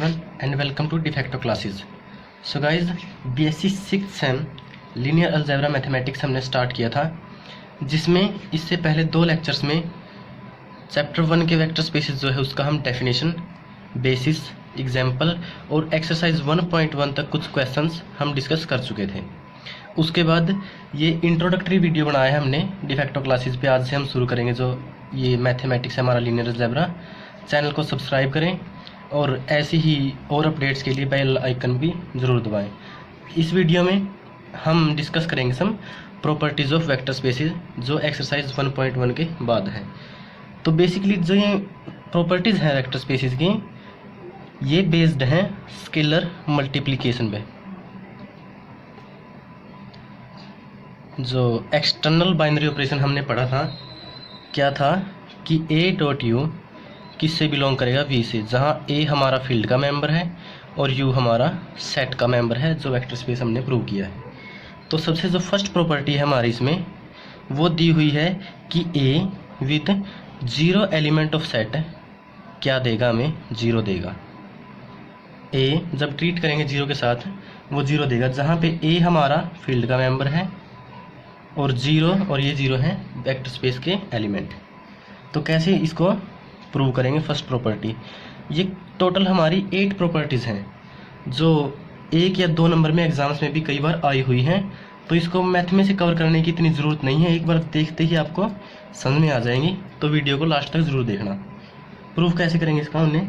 everyone and welcome to de facto classes. So guys, BSc 6th same linear algebra mathematics हमने start किया था, जिसमें इससे पहले 2 लेक्चर्स में चैप्टर 1 के वेक्टर स्पेसेस जो है उसका हम डेफिनेशन, बेसिस, एग्जाम्पल और एक्सरसाइज 1.1 तक कुछ क्वेश्चंस हम डिस्कस कर चुके थे। उसके बाद ये इंट्रोडक्टरी वीडियो बनाया है हमने de facto क्लासेस पे। आज से हम शुरू करेंगे जो ये मैथमेटिक्स है हमारा लीनियर अलजेब्रा। चैनल को सब्सक्राइब करें और ऐसी ही और अपडेट्स के लिए बेल आइकन भी ज़रूर दबाएं। इस वीडियो में हम डिस्कस करेंगे सम प्रॉपर्टीज़ ऑफ वेक्टर स्पेसेस जो एक्सरसाइज 1.1 के बाद है। तो बेसिकली जो ये प्रॉपर्टीज़ हैं वेक्टर स्पेसेस की, ये बेस्ड हैं स्केलर मल्टीप्लिकेशन पे। जो एक्सटर्नल बाइनरी ऑपरेशन हमने पढ़ा था, क्या था कि ए डॉट यू किससे बिलोंग करेगा, वी से, जहाँ ए हमारा फील्ड का मेंबर है और यू हमारा सेट का मेंबर है, जो वेक्टर स्पेस हमने प्रूव किया है। तो सबसे जो फर्स्ट प्रॉपर्टी है हमारी इसमें वो दी हुई है कि ए विथ 0 एलिमेंट ऑफ सेट क्या देगा, हमें 0 देगा। ए जब ट्रीट करेंगे 0 के साथ वो 0 देगा, जहाँ पे ए हमारा फील्ड का मेंबर है और 0 और ये 0 है वेक्टर स्पेस के एलिमेंट। तो कैसे इसको प्रूव करेंगे? फर्स्ट प्रॉपर्टी, ये टोटल हमारी 8 प्रॉपर्टीज़ हैं जो 1 या 2 नंबर में एग्जाम्स में भी कई बार आई हुई हैं। तो इसको मैथ में से कवर करने की इतनी ज़रूरत नहीं है, एक बार देखते ही आपको समझ में आ जाएंगी। तो वीडियो को लास्ट तक ज़रूर देखना। प्रूव कैसे करेंगे इसका हमने,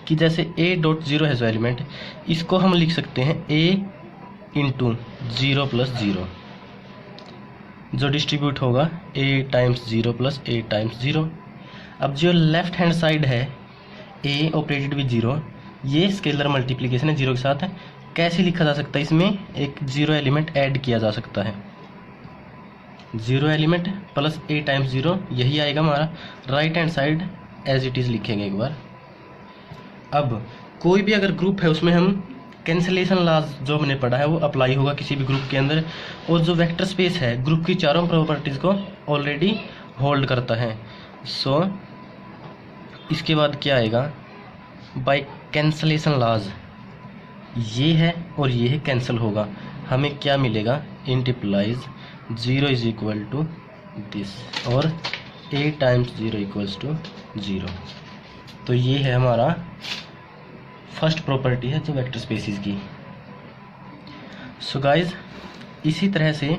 कि जैसे a डॉट 0 है जो एलिमेंट, इसको हम लिख सकते हैं a इंटू 0 प्लस 0, जो डिस्ट्रीब्यूट होगा a times 0 plus a times 0। अब जो लेफ्ट हैंड साइड है a ऑपरेटेड विद 0, ये स्केलर मल्टीप्लिकेशन है 0 के साथ। कैसे लिखा जा सकता है? इसमें एक 0 एलिमेंट ऐड किया जा सकता है, 0 एलिमेंट प्लस a टाइम्स 0, यही आएगा हमारा। Right hand side as it is लिखेंगे एक बार। अब कोई भी अगर ग्रुप है उसमें हम कैंसलेशन लॉज जो हमने पढ़ा है वो अप्लाई होगा किसी भी ग्रुप के अंदर, और जो वेक्टर स्पेस है ग्रुप की चारों प्रॉपर्टीज़ को ऑलरेडी होल्ड करता है। सो इसके बाद क्या आएगा, बाय कैंसलेशन लॉज, ये है और ये है कैंसिल होगा, हमें क्या मिलेगा, इंटिप्लाइज 0 इज इक्वल टू दिस और a टाइम्स 0 इक्वल्स टू 0। तो ये है हमारा फर्स्ट प्रॉपर्टी है जो वेक्टर स्पेसिस की। सो गाइज, इसी तरह से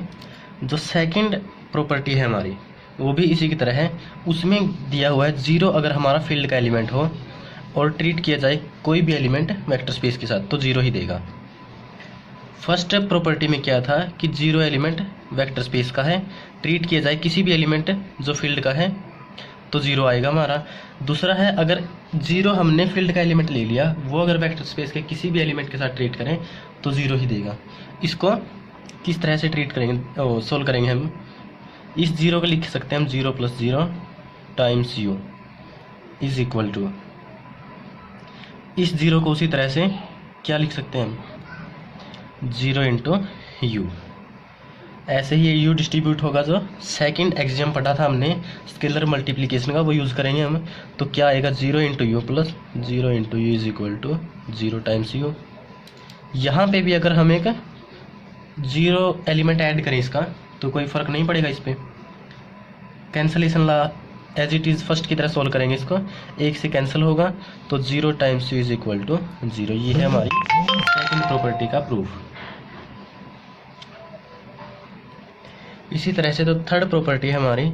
जो सेकंड प्रॉपर्टी है हमारी वो भी इसी की तरह है। उसमें दिया हुआ है 0 अगर हमारा फील्ड का एलिमेंट हो और ट्रीट किया जाए कोई भी एलिमेंट वेक्टर स्पेस के साथ तो 0 ही देगा। फर्स्ट प्रॉपर्टी में क्या था कि 0 एलिमेंट वेक्टर स्पेस का है, ट्रीट किया जाए किसी भी एलिमेंट जो फील्ड का है तो 0 आएगा हमारा। दूसरा है अगर 0 हमने फील्ड का एलिमेंट ले लिया, वो अगर वेक्टर स्पेस के किसी भी एलिमेंट के साथ ट्रीट करें तो 0 ही देगा। इसको किस तरह से ट्रीट करेंगे, सोल्व करेंगे हम? इस 0 को लिख सकते हैं हम 0 plus 0 times u is equal to, इस 0 को उसी तरह से क्या लिख सकते हैं हम, 0 इंटू यू। ऐसे ही ये u डिस्ट्रीब्यूट होगा, जो सेकंड एक्सियम पढ़ा था हमने स्केलर मल्टीप्लिकेशन का, वो यूज़ करेंगे हम। तो क्या आएगा, 0 into u plus 0 into you is equal to 0 times u. यहाँ पे भी अगर हम एक 0 एलिमेंट ऐड करें इसका तो कोई फ़र्क नहीं पड़ेगा इस पर। Cancellation law as it is first की तरह सोल्व करेंगे इसको, 1 से कैंसिल होगा तो 0 times you is equal to 0। ये है हमारी सेकंड प्रॉपर्टी का प्रूफ। इसी तरह से तो थर्ड प्रॉपर्टी है हमारी,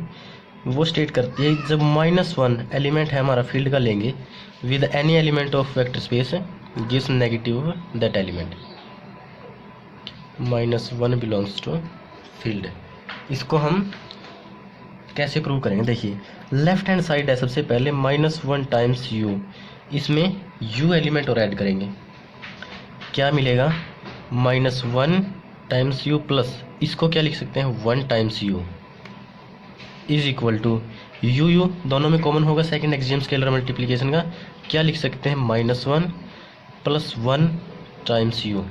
वो स्टेट करती है जब -1 एलिमेंट है हमारा फील्ड का लेंगे with any element of vector space gives negative that element, -1 belongs to field. इसको हम कैसे प्रूव करेंगे? देखिए, लेफ्ट हैंड साइड है सबसे पहले -1 टाइम्स u, इसमें u एलिमेंट और ऐड करेंगे, क्या मिलेगा, -1 टाइम्स u प्लस इसको क्या लिख सकते हैं, 1 times u is equal to u दोनों में कॉमन होगा सेकंड एक्सियम स्केलर मल्टीप्लिकेशन का, क्या लिख सकते हैं, -1 प्लस 1 टाइम्स u।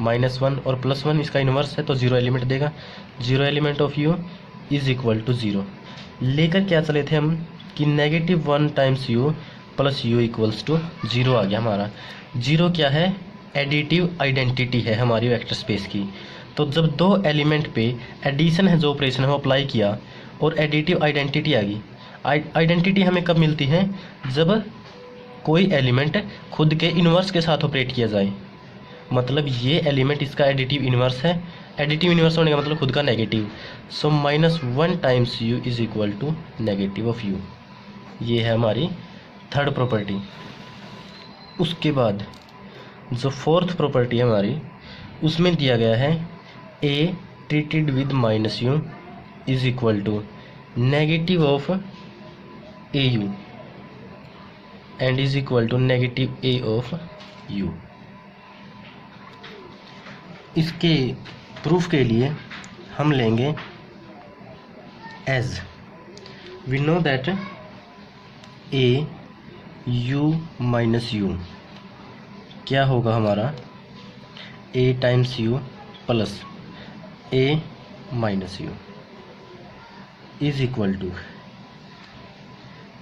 -1 और +1 इसका इन्वर्स है तो 0 एलिमेंट देगा, 0 element of u is equal to 0। लेकर क्या चले थे हम कि -1 times u plus u equals to 0 आ गया हमारा। 0 क्या है? एडिटिव आइडेंटिटी है हमारी वेक्टर स्पेस की। तो जब दो एलिमेंट पे एडिशन है जो ऑपरेशन है वो अप्लाई किया और एडिटिव आइडेंटिटी आ गई। आइडेंटिटी हमें कब मिलती है? जब कोई एलिमेंट खुद के इन्वर्स के साथ ऑपरेट किया जाए। मतलब ये एलिमेंट इसका एडिटिव इन्वर्स है। एडिटिव इन्वर्स होने का मतलब खुद का negative. So -1 times you is equal to negative of u. ये है हमारी थर्ड प्रॉपर्टी। उसके बाद जो फोर्थ प्रॉपर्टी है हमारी, उसमें दिया गया है A treated with minus U is equal to negative of A U and is equal to negative A of U. इसके प्रूफ के लिए हम लेंगे as we know that A you minus U क्या होगा हमारा? A times you plus A minus U is equal to,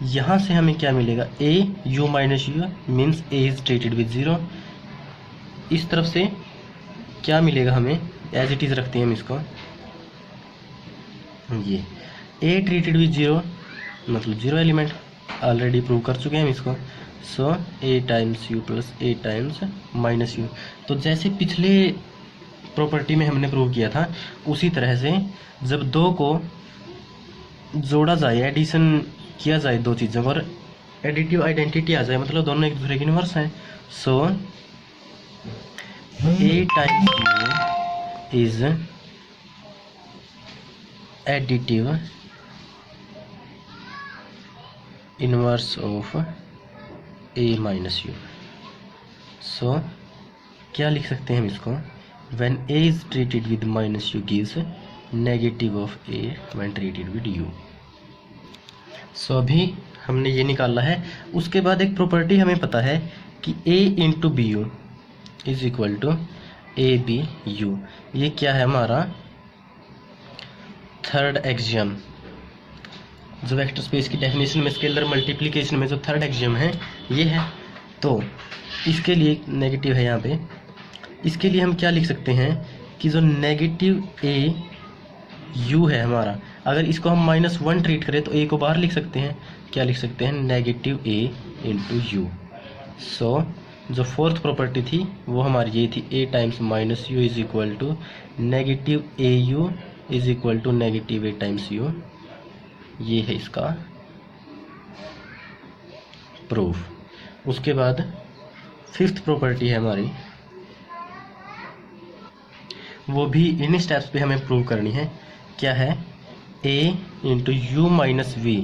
यहाँ से हमें क्या मिलेगा? A you minus U means A is treated with 0। इस तरफ से क्या मिलेगा हमें? एज इट इज़ रखते हैं हम इसको। ये ए ट्रीटेड विद 0 मतलब 0 एलिमेंट, ऑलरेडी प्रूव कर चुके हैं हम इसको। So A times you plus A times minus U. तो जैसे पिछले प्रॉपर्टी में हमने प्रूव किया था उसी तरह से जब दो को जोड़ा जाए, एडिशन किया जाए दो चीज़ों पर, एडिटिव आइडेंटिटी आ जाए, मतलब दोनों एक दूसरे के इन्वर्स हैं। So A times you is additive inverse of A minus U. So क्या लिख सकते हैं हम इसको? When A is treated with minus U gives negative of A when treated with U. So अभी हमने ये निकाला है। उसके बाद एक प्रॉपर्टी हमें पता है कि a into b u is equal to a b u. ये क्या है हमारा? Third axiom. जो वेक्टर स्पेस की डेफिनेशन में स्केलर मल्टीप्लिकेशन में जो थर्ड एक्सियम है ये है। तो इसके लिए नेगेटिव है यहाँ पे। इसके लिए हम क्या लिख सकते हैं कि जो नेगेटिव ए यू है हमारा, अगर इसको हम -1 ट्रीट करें तो ए को बाहर लिख सकते हैं। क्या लिख सकते हैं? Negative A into U. So जो फोर्थ प्रॉपर्टी थी वो हमारी ये थी, A times minus U is equal to negative A U is equal to negative A times U. ये है इसका प्रूफ। उसके बाद फिफ्थ प्रॉपर्टी है हमारी, वो भी इन स्टेप्स पे हमें प्रूव करनी है। क्या है? a into u minus v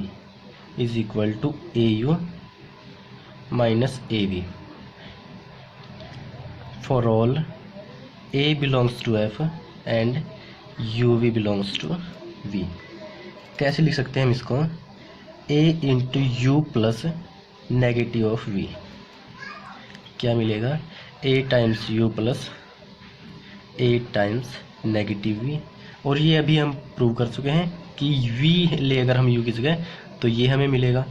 is equal to a you minus a v for all a belongs to f and u v belongs to v। कैसे लिख सकते हैं हम इसको? a into u plus negative of v। क्या मिलेगा? a times you plus a times negative v। और ये अभी हम प्रूव कर चुके हैं कि v ले अगर हम u की जगह तो ये हमें मिलेगा।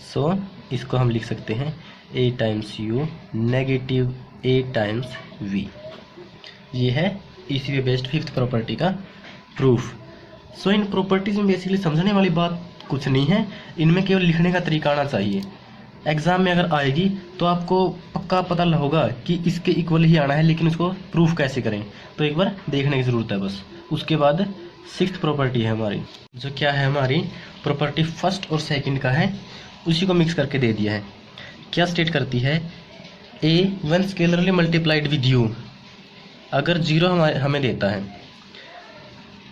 सो इसको हम लिख सकते हैं a times u negative a times v। ये है इसी पे बेस्ड फिफ्थ प्रॉपर्टी का प्रूफ। सो इन प्रॉपर्टीज में बेसिकली समझने वाली बात कुछ नहीं है, इनमें केवल लिखने का तरीका आना चाहिए। एग्जाम में अगर आएगी तो आपको पक्का पता होगा कि इसके इक्वल ही आना है, लेकिन उसको प्रूफ कैसे करें तो एक बार देखने की ज़रूरत है बस। उसके बाद सिक्स्थ प्रॉपर्टी है हमारी, जो क्या है हमारी प्रॉपर्टी फर्स्ट और सेकंड का है, उसी को मिक्स करके दे दिया है। क्या स्टेट करती है? A one scalarly multiplied with u, अगर 0 हमें देता है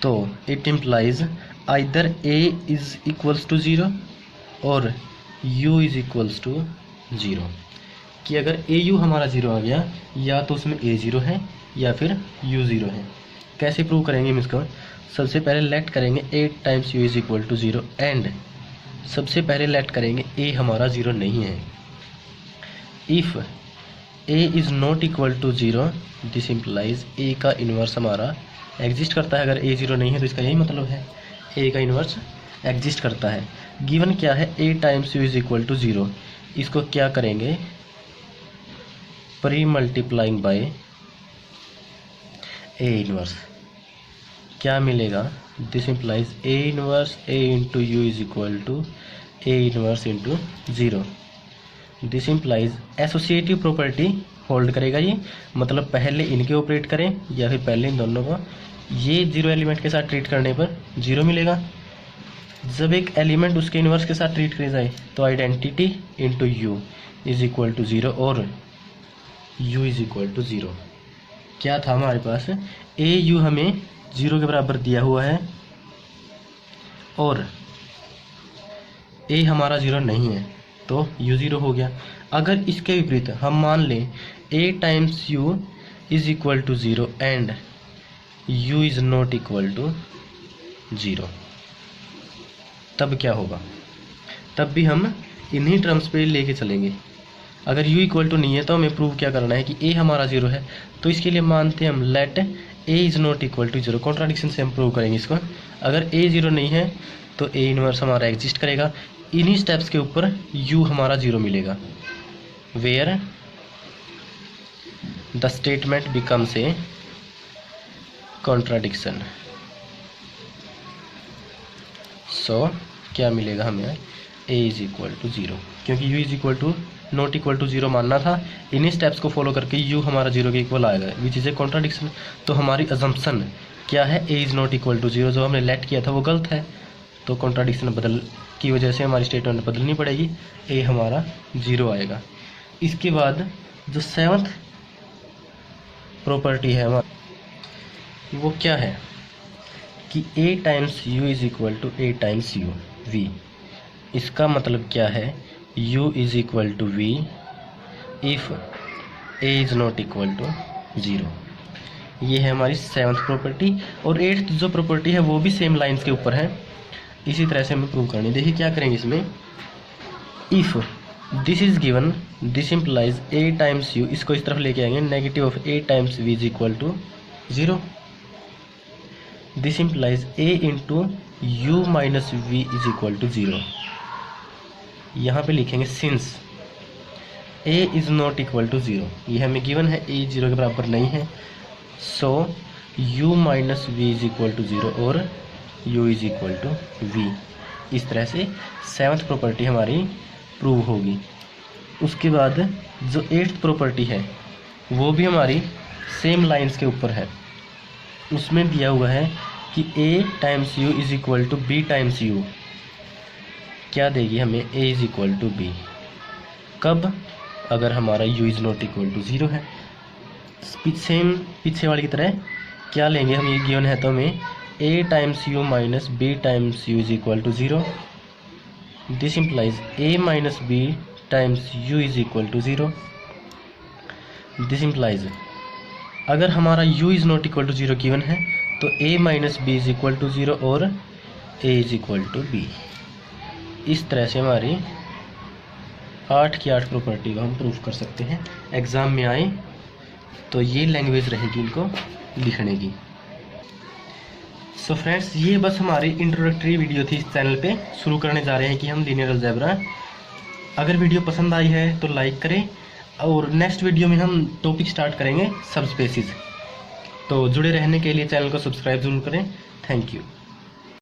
तो it implies either a is equals to 0 और u इज इक्वल्स टू 0, कि अगर ए यू हमारा 0 आ गया या तो उसमें a 0 है या फिर u 0 है। कैसे प्रूव करेंगे हम इसको? सबसे पहले लेट करेंगे a times u is equal to 0 and सबसे पहले लेट करेंगे a हमारा 0 नहीं है। If a is not equal to 0 this implies a का इन्वर्स हमारा एग्जिस्ट करता है। अगर a 0 नहीं है तो इसका यही मतलब है a का इन्वर्स एग्जिस्ट करता है। गिवन क्या है? a times u is equal to 0। इसको क्या करेंगे, pre multiplying by a inverse, क्या मिलेगा, this implies a inverse a into you is equal to a inverse into zero. This implies associative property hold करेगा ये, मतलब पहले इनके ऑपरेट करें या फिर पहले इन दोनों को, ये जीरो एलिमेंट के साथ ट्रीट करने पर जीरो मिलेगा। जब एक एलिमेंट उसके इनवर्स के साथ ट्रीट किया जाए तो identity into you is equal to zero और U is equal to zero. क्या था हमारे पास, ए यू हमें ज़ीरो के बराबर दिया हुआ है और ए हमारा ज़ीरो नहीं है तो यू ज़ीरो हो गया। अगर इसके विपरीत हम मान लें a times you is equal to zero and u is not equal to zero, तब क्या होगा, तब भी हम इन्हीं टर्म्स पे लेके चलेंगे। अगर u इक्वल टू नहीं है तो हमें प्रूव क्या करना है कि a हमारा ज़ीरो है, तो इसके लिए मानते हैं हम let a is not equal to zero. Contradiction से हम प्रूव करेंगे इसको। अगर a ज़ीरो नहीं है तो a इनवर्स हमारा एग्जिस्ट करेगा। इन्हीं स्टेप्स के ऊपर u हमारा ज़ीरो मिलेगा, where the statement becomes a contradiction. So क्या मिलेगा हमें, a is equal to zero, क्योंकि u is equal to not equal to zero मानना था। इन्हीं स्टेप्स को फॉलो करके u हमारा ज़ीरो के इक्वल आएगा, विच इज़ ए कॉन्ट्राडिक्शन। तो हमारी अजम्पशन क्या है, a is not equal to zero, जो हमने लेट किया था वो गलत है, तो कॉन्ट्राडिक्शन बदल की वजह से हमारी स्टेटमेंट बदलनी पड़ेगी, a हमारा ज़ीरो आएगा। इसके बाद जो सेवंथ प्रॉपर्टी है हमारी, वो क्या है कि a times u is equal to a times u v। इसका मतलब क्या है, u is equal to v if a is not equal to zero. ये है हमारी सेवन्थ प्रॉपर्टी। और एट्थ जो प्रॉपर्टी है वो भी सेम लाइंस के ऊपर है, इसी तरह से हमें प्रूव करनी है। देखिए क्या करेंगे इसमें, if this is given this implies a times u, इसको इस तरफ लेके आएंगे, negative of a times v is equal to zero. This implies a into u minus v is equal to zero. यहाँ पे लिखेंगे since a is not equal to zero, ये हमें गिवन है a ज़ीरो के बराबर नहीं है, so u minus v is equal to zero और u is equal to v। इस तरह से सेवन्थ प्रॉपर्टी हमारी प्रूव होगी। उसके बाद जो एट्थ प्रॉपर्टी है वो भी हमारी सेम लाइंस के ऊपर है। उसमें दिया हुआ है कि a times u is equal to b times u, क्या देगी हमें, a is equal to b। कब, अगर हमारा u is not equal to zero है। सेम पीछे वाली की तरह क्या लेंगे हम, ये गिवन है तो हमें a times u minus b times u is equal to zero. This implies a minus b times u is equal to zero. This implies अगर हमारा u is not equal to zero given है तो a minus b is equal to zero और a is equal to b। इस तरह से हमारी 8 की 8 प्रॉपर्टी को हम प्रूफ कर सकते हैं। एग्ज़ाम में आए तो ये लैंग्वेज रहेगी इनको लिखने की। सो फ्रेंड्स, ये बस हमारी इंट्रोडक्टरी वीडियो थी। इस चैनल पे शुरू करने जा रहे हैं कि हम लीनियर अलजेब्रा। अगर वीडियो पसंद आई है तो लाइक करें, और नेक्स्ट वीडियो में हम टॉपिक स्टार्ट करेंगे सबस्पेसिस। तो जुड़े रहने के लिए चैनल को सब्सक्राइब ज़रूर करें। Thank you.